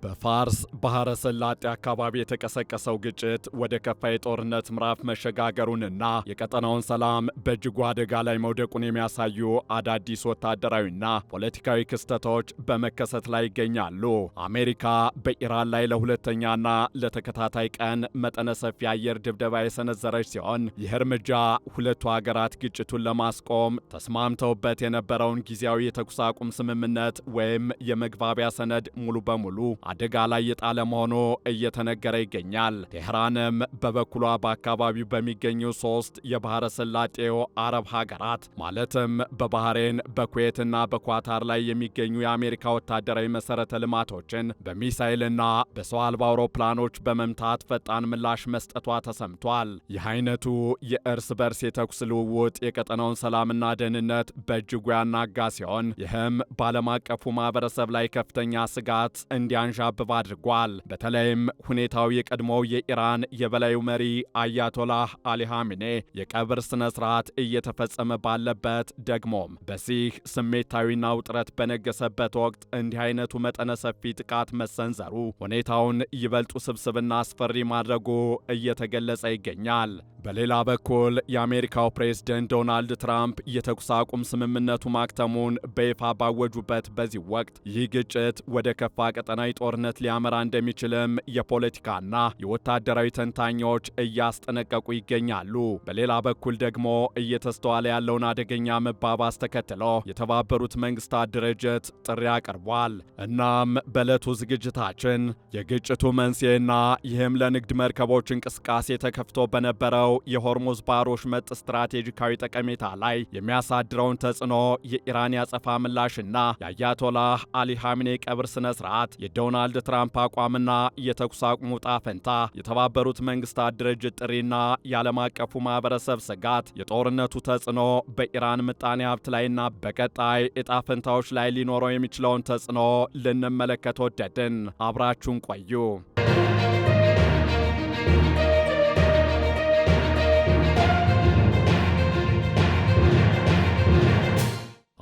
በፋርስ ባህረ ሰላጤ አካባቢ የተቀሰቀሰው ግጭት ወደ ከፋ የጦርነት ምዕራፍ መሸጋገሩንና የቀጠናውን ሰላም በእጅጉ አደጋ ላይ መውደቁን የሚያሳዩ አዳዲስ ወታደራዊና ፖለቲካዊ ክስተቶች በመከሰት ላይ ይገኛሉ። አሜሪካ በኢራን ላይ ለሁለተኛና ለተከታታይ ቀን መጠነ ሰፊ አየር ድብደባ የሰነዘረች ሲሆን ይህ እርምጃ ሁለቱ ሀገራት ግጭቱን ለማስቆም ተስማምተውበት የነበረውን ጊዜያዊ የተኩስ አቁም ስምምነት ወይም የመግባቢያ ሰነድ ሙሉ በሙሉ አደጋ ላይ የጣለ መሆኑ እየተነገረ ይገኛል። ቴህራንም በበኩሏ በአካባቢው በሚገኙ 3 የባህረ ሰላጤው አረብ ሀገራት ማለትም በባህሬን፣ በኩዌትና በኳታር ላይ የሚገኙ የአሜሪካ ወታደራዊ መሰረተ ልማቶችን በሚሳኤልና በሰው አልባ አውሮፕላኖች በመምታት ፈጣን ምላሽ መስጠቷ ተሰምቷል። ይህ አይነቱ የእርስ በርስ የተኩስ ልውውጥ የቀጠናውን ሰላምና ደህንነት በእጅጉ ያናጋ ሲሆን ይህም በዓለም አቀፉ ማህበረሰብ ላይ ከፍተኛ ስጋት እንዲያንዣብብ አድርጓል። በተለይም ሁኔታው የቀድሞው የኢራን የበላዩ መሪ አያቶላህ አሊ ኻሜኔ የቀብር ስነ ስርዓት እየተፈጸመ ባለበት ደግሞም በዚህ ስሜታዊና ውጥረት በነገሰበት ወቅት እንዲህ አይነቱ መጠነ ሰፊ ጥቃት መሰንዘሩ ሁኔታውን ይበልጡ ስብስብና አስፈሪ ማድረጉ እየተገለጸ ይገኛል። በሌላ በኩል የአሜሪካው ፕሬዝደንት ዶናልድ ትራምፕ የተኩስ አቁም ስምምነቱ ማክተሙን በይፋ ባወጁበት በዚህ ወቅት ይህ ግጭት ወደ ከፋ ቀጠናዊ ጦርነት ሊያመራ እንደሚችልም የፖለቲካና የወታደራዊ ተንታኞች እያስጠነቀቁ ይገኛሉ። በሌላ በኩል ደግሞ እየተስተዋለ ያለውን አደገኛ መባባስ ተከትሎ የተባበሩት መንግስታት ድርጅት ጥሪ አቅርቧል። እናም በዕለቱ ዝግጅታችን የግጭቱ መንስኤና ይህም ለንግድ መርከቦች እንቅስቃሴ ተከፍቶ በነበረው የሆርሙዝ ባህረ ወሽመጥ ስትራቴጂካዊ ጠቀሜታ ላይ የሚያሳድረውን ተጽዕኖ፣ የኢራን ያጸፋ ምላሽና የአያቶላህ አሊ ኻሜኔ ቀብር ስነ ስርዓት፣ የዶናልድ ትራምፕ አቋምና የተኩስ አቁሙ ዕጣ ፈንታ፣ የተባበሩት መንግስታት ድርጅት ጥሪና የዓለም አቀፉ ማህበረሰብ ስጋት፣ የጦርነቱ ተጽዕኖ በኢራን ምጣኔ ሀብት ላይና በቀጣይ ዕጣ ፈንታዎች ላይ ሊኖረው የሚችለውን ተጽዕኖ ልንመለከት ወደድን። አብራችሁን ቆዩ።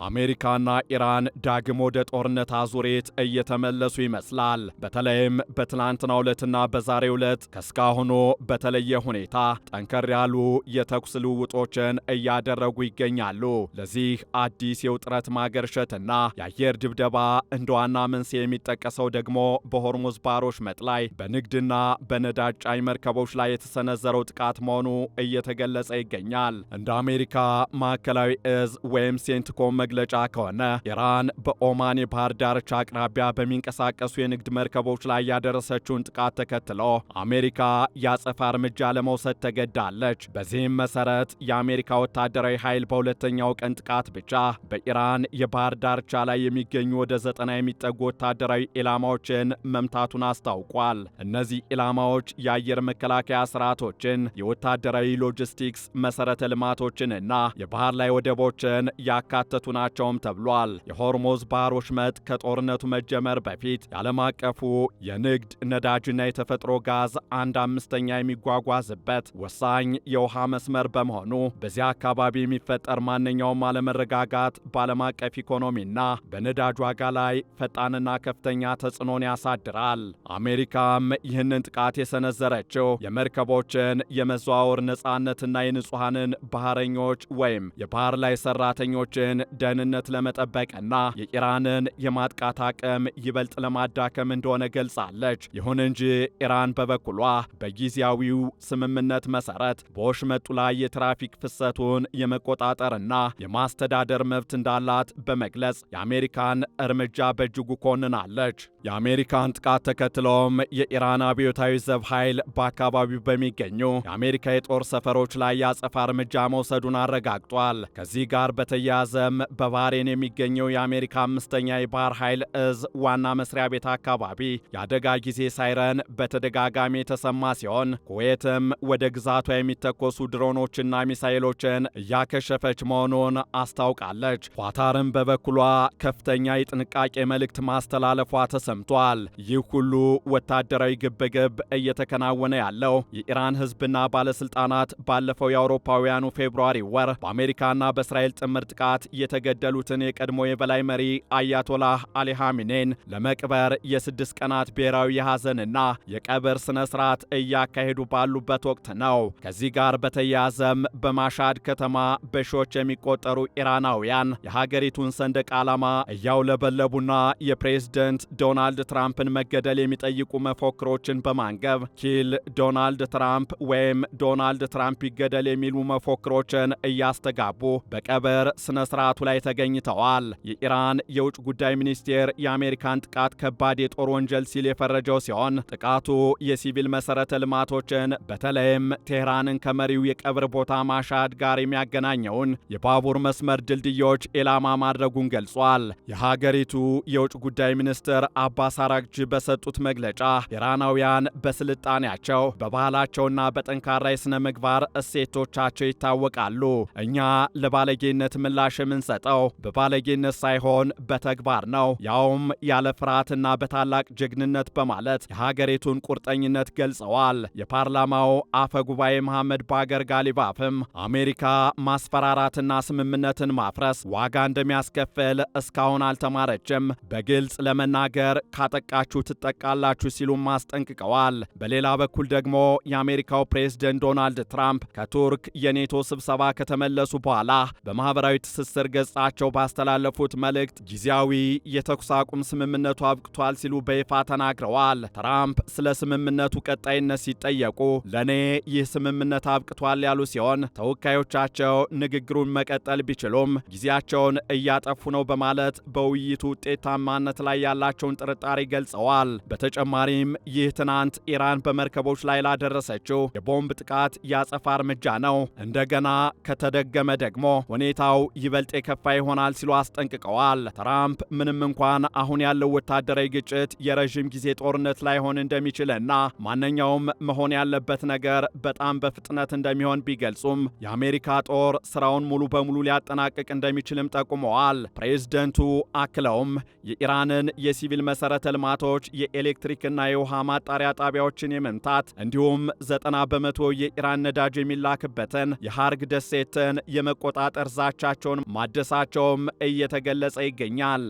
አሜሪካና ኢራን ዳግም ወደ ጦርነት አዙሪት እየተመለሱ ይመስላል። በተለይም በትናንትናው ዕለትና በዛሬው ዕለት ከስካሁኑ በተለየ ሁኔታ ጠንከር ያሉ የተኩስ ልውውጦችን እያደረጉ ይገኛሉ። ለዚህ አዲስ የውጥረት ማገርሸትና የአየር ድብደባ እንደ ዋና መንስኤ የሚጠቀሰው ደግሞ በሆርሙዝ ባህረ ወሽመጥ ላይ በንግድና በነዳጅ ጫኝ መርከቦች ላይ የተሰነዘረው ጥቃት መሆኑ እየተገለጸ ይገኛል። እንደ አሜሪካ ማዕከላዊ እዝ ወይም ሴንትኮም መግለጫ ከሆነ ኢራን በኦማን የባህር ዳርቻ አቅራቢያ በሚንቀሳቀሱ የንግድ መርከቦች ላይ ያደረሰችውን ጥቃት ተከትሎ አሜሪካ ያጸፋ እርምጃ ለመውሰድ ተገዳለች። በዚህም መሰረት የአሜሪካ ወታደራዊ ኃይል በሁለተኛው ቀን ጥቃት ብቻ በኢራን የባህር ዳርቻ ላይ የሚገኙ ወደ 90 የሚጠጉ ወታደራዊ ኢላማዎችን መምታቱን አስታውቋል። እነዚህ ኢላማዎች የአየር መከላከያ ስርዓቶችን፣ የወታደራዊ ሎጂስቲክስ መሰረተ ልማቶችንና የባህር ላይ ወደቦችን ያካተቱ ናቸውም ተብሏል። የሆርሙዝ ባህረ ወሽመጥ ከጦርነቱ መጀመር በፊት የዓለም አቀፉ የንግድ ነዳጅና የተፈጥሮ ጋዝ 1/5 የሚጓጓዝበት ወሳኝ የውሃ መስመር በመሆኑ በዚያ አካባቢ የሚፈጠር ማንኛውም አለመረጋጋት በዓለም አቀፍ ኢኮኖሚና በነዳጅ ዋጋ ላይ ፈጣንና ከፍተኛ ተጽዕኖን ያሳድራል። አሜሪካም ይህንን ጥቃት የሰነዘረችው የመርከቦችን የመዘዋወር ነጻነትና የንጹሐንን ባህረኞች ወይም የባህር ላይ ሰራተኞችን ደህንነት ለመጠበቅና የኢራንን የማጥቃት አቅም ይበልጥ ለማዳከም እንደሆነ ገልጻለች። ይሁን እንጂ ኢራን በበኩሏ በጊዜያዊው ስምምነት መሰረት በወሽመጡ ላይ የትራፊክ ፍሰቱን የመቆጣጠርና የማስተዳደር መብት እንዳላት በመግለጽ የአሜሪካን እርምጃ በእጅጉ ኮንናለች። የአሜሪካን ጥቃት ተከትሎም የኢራን አብዮታዊ ዘብ ኃይል በአካባቢው በሚገኙ የአሜሪካ የጦር ሰፈሮች ላይ ያጸፋ እርምጃ መውሰዱን አረጋግጧል። ከዚህ ጋር በተያያዘም በባህሬን የሚገኘው የአሜሪካ 5ኛ የባህር ኃይል እዝ ዋና መስሪያ ቤት አካባቢ የአደጋ ጊዜ ሳይረን በተደጋጋሚ የተሰማ ሲሆን ኩዌትም ወደ ግዛቷ የሚተኮሱ ድሮኖችና ሚሳኤሎችን እያከሸፈች መሆኑን አስታውቃለች። ኳታርም በበኩሏ ከፍተኛ የጥንቃቄ መልእክት ማስተላለፏ ተሰምቷል። ይህ ሁሉ ወታደራዊ ግብግብ እየተከናወነ ያለው የኢራን ሕዝብና ባለስልጣናት ባለፈው የአውሮፓውያኑ ፌብሩዋሪ ወር በአሜሪካና በእስራኤል ጥምር ጥቃት የተገደሉትን የቀድሞ የበላይ መሪ አያቶላህ አሊ ኻሜኔን ለመቅበር የ6 ቀናት ብሔራዊ የሐዘንና የቀብር ስነ ስርዓት እያካሄዱ ባሉበት ወቅት ነው። ከዚህ ጋር በተያያዘም በማሻድ ከተማ በሺዎች የሚቆጠሩ ኢራናውያን የሀገሪቱን ሰንደቅ ዓላማ እያውለበለቡና የፕሬዝደንት ዶናልድ ትራምፕን መገደል የሚጠይቁ መፎክሮችን በማንገብ ኪል ዶናልድ ትራምፕ ወይም ዶናልድ ትራምፕ ይገደል የሚሉ መፎክሮችን እያስተጋቡ በቀብር ስነ ስርዓቱ ላይ ተገኝተዋል። የኢራን የውጭ ጉዳይ ሚኒስቴር የአሜሪካን ጥቃት ከባድ የጦር ወንጀል ሲል የፈረጀው ሲሆን ጥቃቱ የሲቪል መሰረተ ልማቶችን በተለይም ቴህራንን ከመሪው የቀብር ቦታ ማሻድ ጋር የሚያገናኘውን የባቡር መስመር ድልድዮች ኢላማ ማድረጉን ገልጿል። የሀገሪቱ የውጭ ጉዳይ ሚኒስትር አባስ አራግቺ በሰጡት መግለጫ ኢራናውያን በስልጣኔያቸው በባህላቸውና በጠንካራ የሥነ ምግባር እሴቶቻቸው ይታወቃሉ። እኛ ለባለጌነት ምላሽ የምንሰጠው በባለጌነት ሳይሆን በተግባር ነው፣ ያውም ያለ ፍርሃትና በታላቅ ጀግንነት በማለት የሀገሪቱን ቁርጠኝነት ገልጸዋል። የፓርላማው አፈ ጉባኤ መሐመድ ባገር ጋሊባፍም አሜሪካ ማስፈራራትና ስምምነትን ማፍረስ ዋጋ እንደሚያስከፍል እስካሁን አልተማረችም፣ በግልጽ ለመናገር ካጠቃችሁ ትጠቃላችሁ ሲሉም አስጠንቅቀዋል። በሌላ በኩል ደግሞ የአሜሪካው ፕሬዝደንት ዶናልድ ትራምፕ ከቱርክ የኔቶ ስብሰባ ከተመለሱ በኋላ በማህበራዊ ትስስር ገጻቸው ባስተላለፉት መልእክት ጊዜያዊ የተኩስ አቁም ስምምነቱ አብቅቷል ሲሉ በይፋ ተናግረዋል። ትራምፕ ስለ ስምምነቱ ቀጣይነት ሲጠየቁ ለኔ ይህ ስምምነት አብቅቷል ያሉ ሲሆን ተወካዮቻቸው ንግግሩን መቀጠል ቢችሉም ጊዜያቸውን እያጠፉ ነው በማለት በውይይቱ ውጤታማነት ላይ ያላቸውን ጥርጣሬ ገልጸዋል። በተጨማሪም ይህ ትናንት ኢራን በመርከቦች ላይ ላደረሰችው የቦምብ ጥቃት ያጸፋ እርምጃ ነው፣ እንደገና ከተደገመ ደግሞ ሁኔታው ይበልጥ የከፋ ይሆናል ሲሉ አስጠንቅቀዋል። ትራምፕ ምንም እንኳን አሁን ያለው ወታደራዊ ግጭት የረዥም ጊዜ ጦርነት ላይሆን እንደሚችልና ማንኛውም መሆን ያለበት ነገር በጣም በፍጥነት እንደሚሆን ቢገልጹም የአሜሪካ ጦር ስራውን ሙሉ በሙሉ ሊያጠናቅቅ እንደሚችልም ጠቁመዋል። ፕሬዝደንቱ አክለውም የኢራንን የሲቪል መሰረተ ልማቶች፣ የኤሌክትሪክና የውሃ ማጣሪያ ጣቢያዎችን የመምታት እንዲሁም 90 በመቶ የኢራን ነዳጅ የሚላክበትን የሃርግ ደሴትን የመቆጣጠር ዛቻቸውን ማደሳቸውም እየተገለጸ ይገኛል።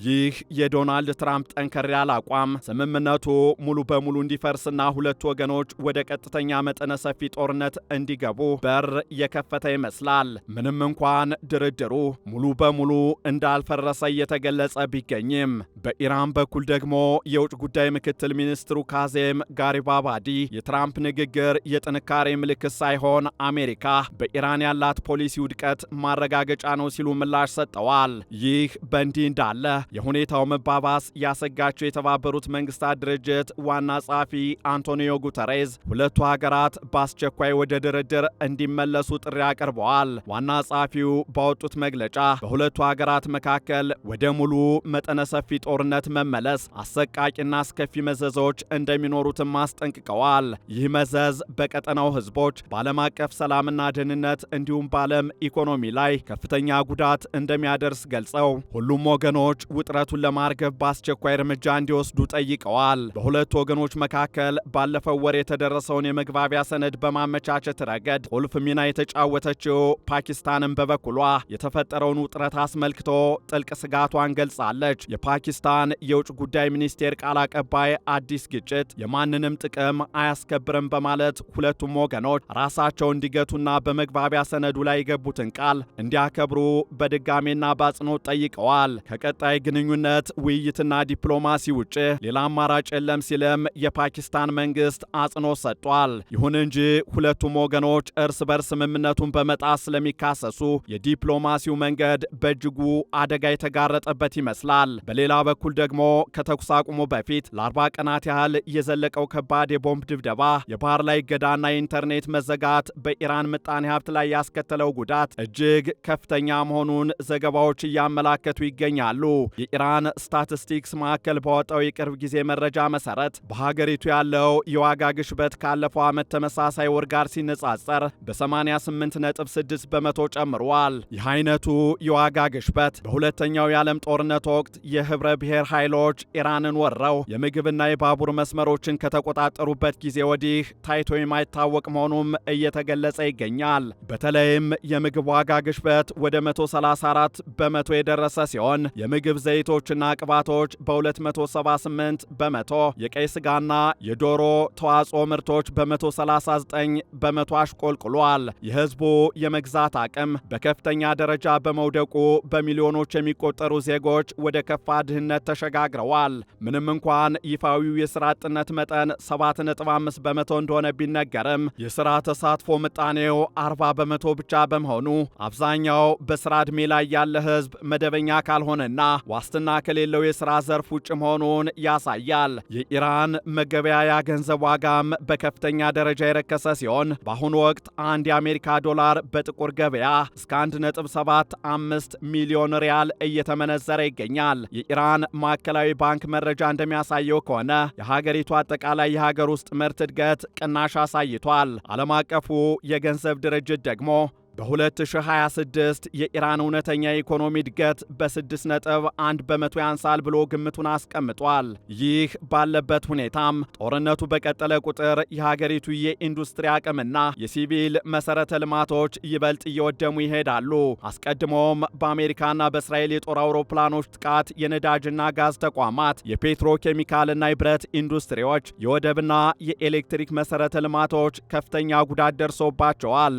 ይህ የዶናልድ ትራምፕ ጠንከር ያለ አቋም ስምምነቱ ሙሉ በሙሉ እንዲፈርስና ሁለቱ ወገኖች ወደ ቀጥተኛ መጠነ ሰፊ ጦርነት እንዲገቡ በር የከፈተ ይመስላል። ምንም እንኳን ድርድሩ ሙሉ በሙሉ እንዳልፈረሰ እየተገለጸ ቢገኝም በኢራን በኩል ደግሞ የውጭ ጉዳይ ምክትል ሚኒስትሩ ካዜም ጋሪባባዲ የትራምፕ ንግግር የጥንካሬ ምልክት ሳይሆን አሜሪካ በኢራን ያላት ፖሊሲ ውድቀት ማረጋገጫ ነው ሲሉ ምላሽ ሰጠዋል። ይህ በእንዲህ እንዳለ የሁኔታው መባባስ ያሰጋቸው የተባበሩት መንግስታት ድርጅት ዋና ጸሐፊ አንቶኒዮ ጉተሬዝ ሁለቱ ሀገራት በአስቸኳይ ወደ ድርድር እንዲመለሱ ጥሪ አቅርበዋል። ዋና ጸሐፊው ባወጡት መግለጫ በሁለቱ ሀገራት መካከል ወደ ሙሉ መጠነ ሰፊ ጦርነት መመለስ አሰቃቂና አስከፊ መዘዞች እንደሚኖሩትም አስጠንቅቀዋል። ይህ መዘዝ በቀጠናው ህዝቦች፣ በዓለም አቀፍ ሰላምና ደህንነት እንዲሁም በዓለም ኢኮኖሚ ላይ ከፍተኛ ጉዳት እንደሚያደርስ ገልጸው ሁሉም ወገኖች ውጥረቱን ለማርገብ በአስቸኳይ እርምጃ እንዲወስዱ ጠይቀዋል። በሁለቱ ወገኖች መካከል ባለፈው ወር የተደረሰውን የመግባቢያ ሰነድ በማመቻቸት ረገድ ቁልፍ ሚና የተጫወተችው ፓኪስታንን በበኩሏ የተፈጠረውን ውጥረት አስመልክቶ ጥልቅ ስጋቷን ገልጻለች። የፓኪስታን የውጭ ጉዳይ ሚኒስቴር ቃል አቀባይ አዲስ ግጭት የማንንም ጥቅም አያስከብርም በማለት ሁለቱም ወገኖች ራሳቸው እንዲገቱና በመግባቢያ ሰነዱ ላይ የገቡትን ቃል እንዲያከብሩ በድጋሜና በአጽንኦት ጠይቀዋል። ከቀጣይ ግንኙነት ውይይትና ዲፕሎማሲ ውጭ ሌላ አማራጭ የለም ሲልም የፓኪስታን መንግስት አጽንኦት ሰጥቷል። ይሁን እንጂ ሁለቱም ወገኖች እርስ በርስ ስምምነቱን በመጣስ ስለሚካሰሱ የዲፕሎማሲው መንገድ በእጅጉ አደጋ የተጋረጠበት ይመስላል። በሌላ በኩል ደግሞ ከተኩስ አቁሙ በፊት ለ40 ቀናት ያህል የዘለቀው ከባድ የቦምብ ድብደባ፣ የባህር ላይ እገዳና የኢንተርኔት መዘጋት በኢራን ምጣኔ ሀብት ላይ ያስከተለው ጉዳት እጅግ ከፍተኛ መሆኑን ዘገባዎች እያመላከቱ ይገኛሉ። የኢራን የኢራን ስታቲስቲክስ ማዕከል ባወጣው የቅርብ ጊዜ መረጃ መሰረት በሀገሪቱ ያለው የዋጋ ግሽበት ካለፈው ዓመት ተመሳሳይ ወር ጋር ሲነጻጸር በ88.6 በመቶ ጨምሯል። ይህ አይነቱ የዋጋ ግሽበት በሁለተኛው የዓለም ጦርነት ወቅት የህብረ ብሔር ኃይሎች ኢራንን ወረው የምግብና የባቡር መስመሮችን ከተቆጣጠሩበት ጊዜ ወዲህ ታይቶ የማይታወቅ መሆኑም እየተገለጸ ይገኛል። በተለይም የምግብ ዋጋ ግሽበት ወደ 134 በመቶ የደረሰ ሲሆን የምግብ ዘይቶችና ቅባቶች በ278 በመቶ፣ የቀይ ስጋና የዶሮ ተዋጽኦ ምርቶች በ139 በመቶ አሽቆልቁሏል። የህዝቡ የመግዛት አቅም በከፍተኛ ደረጃ በመውደቁ በሚሊዮኖች የሚቆጠሩ ዜጎች ወደ ከፋ ድህነት ተሸጋግረዋል። ምንም እንኳን ይፋዊው የሥራ አጥነት መጠን 7.5 በመቶ እንደሆነ ቢነገርም የሥራ ተሳትፎ ምጣኔው 40 በመቶ ብቻ በመሆኑ አብዛኛው በሥራ ዕድሜ ላይ ያለ ህዝብ መደበኛ ካልሆነና ዋስትና ከሌለው የሥራ ዘርፍ ውጭ መሆኑን ያሳያል። የኢራን መገበያያ ገንዘብ ዋጋም በከፍተኛ ደረጃ የረከሰ ሲሆን በአሁኑ ወቅት አንድ የአሜሪካ ዶላር በጥቁር ገበያ እስከ 1.75 ሚሊዮን ሪያል እየተመነዘረ ይገኛል። የኢራን ማዕከላዊ ባንክ መረጃ እንደሚያሳየው ከሆነ የሀገሪቱ አጠቃላይ የሀገር ውስጥ ምርት እድገት ቅናሽ አሳይቷል። ዓለም አቀፉ የገንዘብ ድርጅት ደግሞ በ2026 የኢራን እውነተኛ የኢኮኖሚ እድገት በ6.1 በመቶ ያንሳል ብሎ ግምቱን አስቀምጧል። ይህ ባለበት ሁኔታም ጦርነቱ በቀጠለ ቁጥር የሀገሪቱ የኢንዱስትሪ አቅምና የሲቪል መሰረተ ልማቶች ይበልጥ እየወደሙ ይሄዳሉ። አስቀድሞም በአሜሪካና በእስራኤል የጦር አውሮፕላኖች ጥቃት የነዳጅና ጋዝ ተቋማት፣ የፔትሮኬሚካልና የብረት ኢንዱስትሪዎች፣ የወደብና የኤሌክትሪክ መሰረተ ልማቶች ከፍተኛ ጉዳት ደርሶባቸዋል።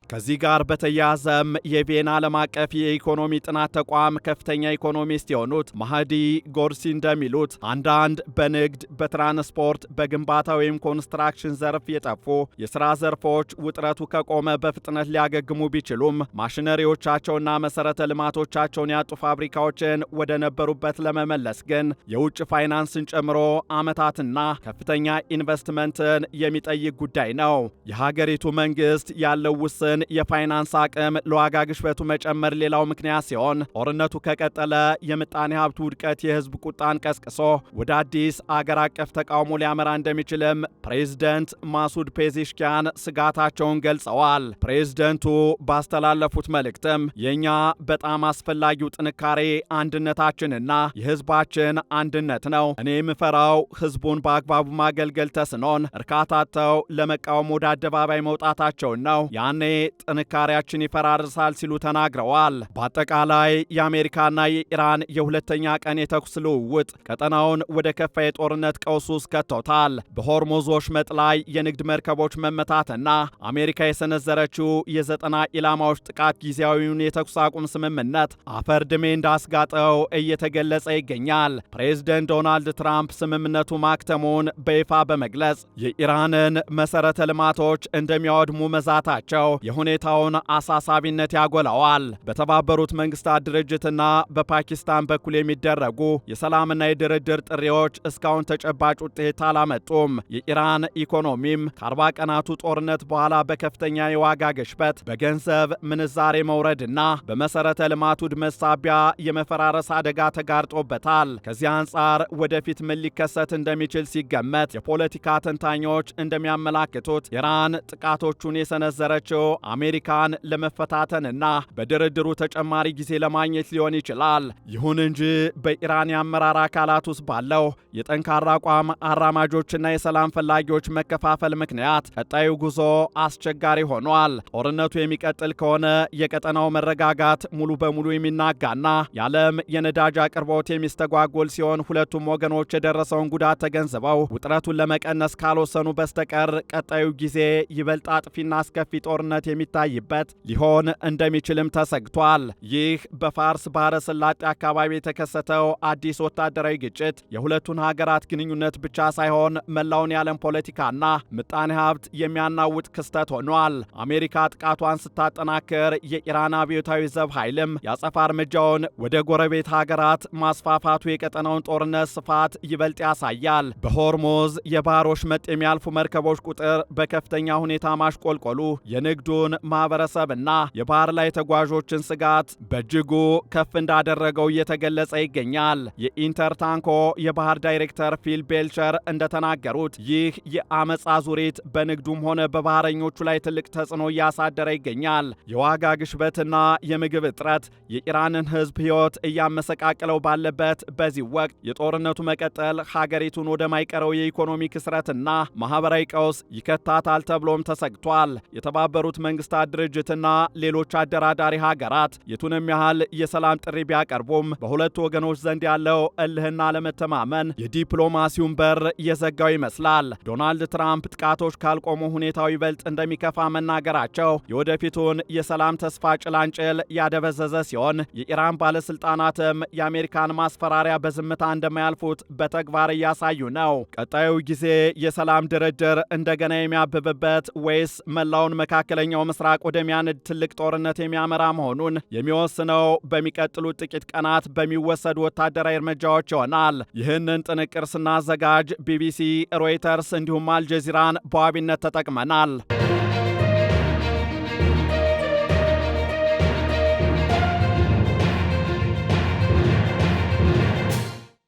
ከዚህ ጋር በተያያዘም የቪየና ዓለም አቀፍ የኢኮኖሚ ጥናት ተቋም ከፍተኛ ኢኮኖሚስት የሆኑት ማህዲ ጎርሲ እንደሚሉት አንዳንድ በንግድ፣ በትራንስፖርት፣ በግንባታ ወይም ኮንስትራክሽን ዘርፍ የጠፉ የሥራ ዘርፎች ውጥረቱ ከቆመ በፍጥነት ሊያገግሙ ቢችሉም ማሽነሪዎቻቸውና መሠረተ ልማቶቻቸውን ያጡ ፋብሪካዎችን ወደ ነበሩበት ለመመለስ ግን የውጭ ፋይናንስን ጨምሮ ዓመታትና ከፍተኛ ኢንቨስትመንትን የሚጠይቅ ጉዳይ ነው። የሀገሪቱ መንግሥት ያለው ውስን የፋይናንስ አቅም ለዋጋ ግሽበቱ መጨመር ሌላው ምክንያት ሲሆን ጦርነቱ ከቀጠለ የምጣኔ ሀብቱ ውድቀት የህዝብ ቁጣን ቀስቅሶ ወደ አዲስ አገር አቀፍ ተቃውሞ ሊያመራ እንደሚችልም ፕሬዝደንት ማሱድ ፔዜሽኪያን ስጋታቸውን ገልጸዋል። ፕሬዝደንቱ ባስተላለፉት መልእክትም የእኛ በጣም አስፈላጊው ጥንካሬ አንድነታችንና የህዝባችን አንድነት ነው። እኔ የምፈራው ህዝቡን በአግባቡ ማገልገል ተስኖን እርካታተው ለመቃወም ወደ አደባባይ መውጣታቸውን ነው። ያኔ ጥንካሬያችን ይፈራርሳል ሲሉ ተናግረዋል። በአጠቃላይ የአሜሪካና የኢራን የሁለተኛ ቀን የተኩስ ልውውጥ ቀጠናውን ወደ ከፋ የጦርነት ቀውስ ውስጥ ከቶታል። በሆርሙዝ ወሽመጥ ላይ የንግድ መርከቦች መመታትና አሜሪካ የሰነዘረችው የ90 ኢላማዎች ጥቃት ጊዜያዊውን የተኩስ አቁም ስምምነት አፈር ድሜ እንዳስጋጠው እየተገለጸ ይገኛል። ፕሬዝደንት ዶናልድ ትራምፕ ስምምነቱ ማክተሙን በይፋ በመግለጽ የኢራንን መሠረተ ልማቶች እንደሚያወድሙ መዛታቸው የሁኔታውን አሳሳቢነት ያጎላዋል። በተባበሩት መንግስታት ድርጅትና በፓኪስታን በኩል የሚደረጉ የሰላምና የድርድር ጥሪዎች እስካሁን ተጨባጭ ውጤት አላመጡም። የኢራን ኢኮኖሚም ከ40 ቀናቱ ጦርነት በኋላ በከፍተኛ የዋጋ ግሽበት፣ በገንዘብ ምንዛሬ መውረድና በመሰረተ ልማት ውድመት ሳቢያ የመፈራረስ አደጋ ተጋርጦበታል። ከዚህ አንጻር ወደፊት ምን ሊከሰት እንደሚችል ሲገመት የፖለቲካ ተንታኞች እንደሚያመላክቱት ኢራን ጥቃቶቹን የሰነዘረችው አሜሪካን ለመፈታተንና በድርድሩ ተጨማሪ ጊዜ ለማግኘት ሊሆን ይችላል። ይሁን እንጂ በኢራን የአመራር አካላት ውስጥ ባለው የጠንካራ አቋም አራማጆችና የሰላም ፈላጊዎች መከፋፈል ምክንያት ቀጣዩ ጉዞ አስቸጋሪ ሆኗል። ጦርነቱ የሚቀጥል ከሆነ የቀጠናው መረጋጋት ሙሉ በሙሉ የሚናጋና የዓለም የነዳጅ አቅርቦት የሚስተጓጎል ሲሆን ሁለቱም ወገኖች የደረሰውን ጉዳት ተገንዝበው ውጥረቱን ለመቀነስ ካልወሰኑ በስተቀር ቀጣዩ ጊዜ ይበልጥ አጥፊና አስከፊ ጦርነት የሚታይበት ሊሆን እንደሚችልም ተሰግቷል። ይህ በፋርስ ባህረ ሰላጤ አካባቢ የተከሰተው አዲስ ወታደራዊ ግጭት የሁለቱን ሀገራት ግንኙነት ብቻ ሳይሆን መላውን የዓለም ፖለቲካና ምጣኔ ሀብት የሚያናውጥ ክስተት ሆኗል። አሜሪካ ጥቃቷን ስታጠናክር የኢራን አብዮታዊ ዘብ ኃይልም የአጸፋ እርምጃውን ወደ ጎረቤት ሀገራት ማስፋፋቱ የቀጠናውን ጦርነት ስፋት ይበልጥ ያሳያል። በሆርሙዝ የባህር ወሽመጥ የሚያልፉ መርከቦች ቁጥር በከፍተኛ ሁኔታ ማሽቆልቆሉ የንግዱን ማህበረሰብና የባህር ላይ ተጓዦችን ስጋት በእጅጉ ከፍ እንዳደረገው እየተገለጸ ይገኛል። የኢንተርታንኮ የባህር ዳይሬክተር ፊል ቤልቸር እንደተናገሩት ይህ የአመፅ አዙሪት በንግዱም ሆነ በባህረኞቹ ላይ ትልቅ ተጽዕኖ እያሳደረ ይገኛል። የዋጋ ግሽበትና የምግብ እጥረት የኢራንን ሕዝብ ሕይወት እያመሰቃቀለው ባለበት በዚህ ወቅት የጦርነቱ መቀጠል ሀገሪቱን ወደማይቀረው የኢኮኖሚ ክስረትና ማህበራዊ ቀውስ ይከታታል ተብሎም ተሰግቷል። የተባበሩት መንግስታት ድርጅትና ሌሎች አደራዳሪ ሀገራት የቱንም ያህል የሰላም ጥሪ ቢያቀርቡም በሁለቱ ወገኖች ዘንድ ያለው እልህና ለመተማመን የዲፕሎማሲውን በር የዘጋው ይመስላል። ዶናልድ ትራምፕ ጥቃቶች ካልቆሙ ሁኔታው ይበልጥ እንደሚከፋ መናገራቸው የወደፊቱን የሰላም ተስፋ ጭላንጭል ያደበዘዘ ሲሆን የኢራን ባለስልጣናትም የአሜሪካን ማስፈራሪያ በዝምታ እንደማያልፉት በተግባር እያሳዩ ነው። ቀጣዩ ጊዜ የሰላም ድርድር እንደገና የሚያብብበት ወይስ መላውን መካከለኛው ምስራቅ ወደሚያንድ ትልቅ ጦርነት የሚያመራ መሆኑን የሚወስነው በሚቀጥሉት ጥቂት ቀናት በሚወሰዱ ወታደራዊ እርምጃዎች ይሆናል። ይህንን ጥንቅር ስናዘጋጅ ቢቢሲ፣ ሮይተርስ እንዲሁም አልጀዚራን በዋቢነት ተጠቅመናል።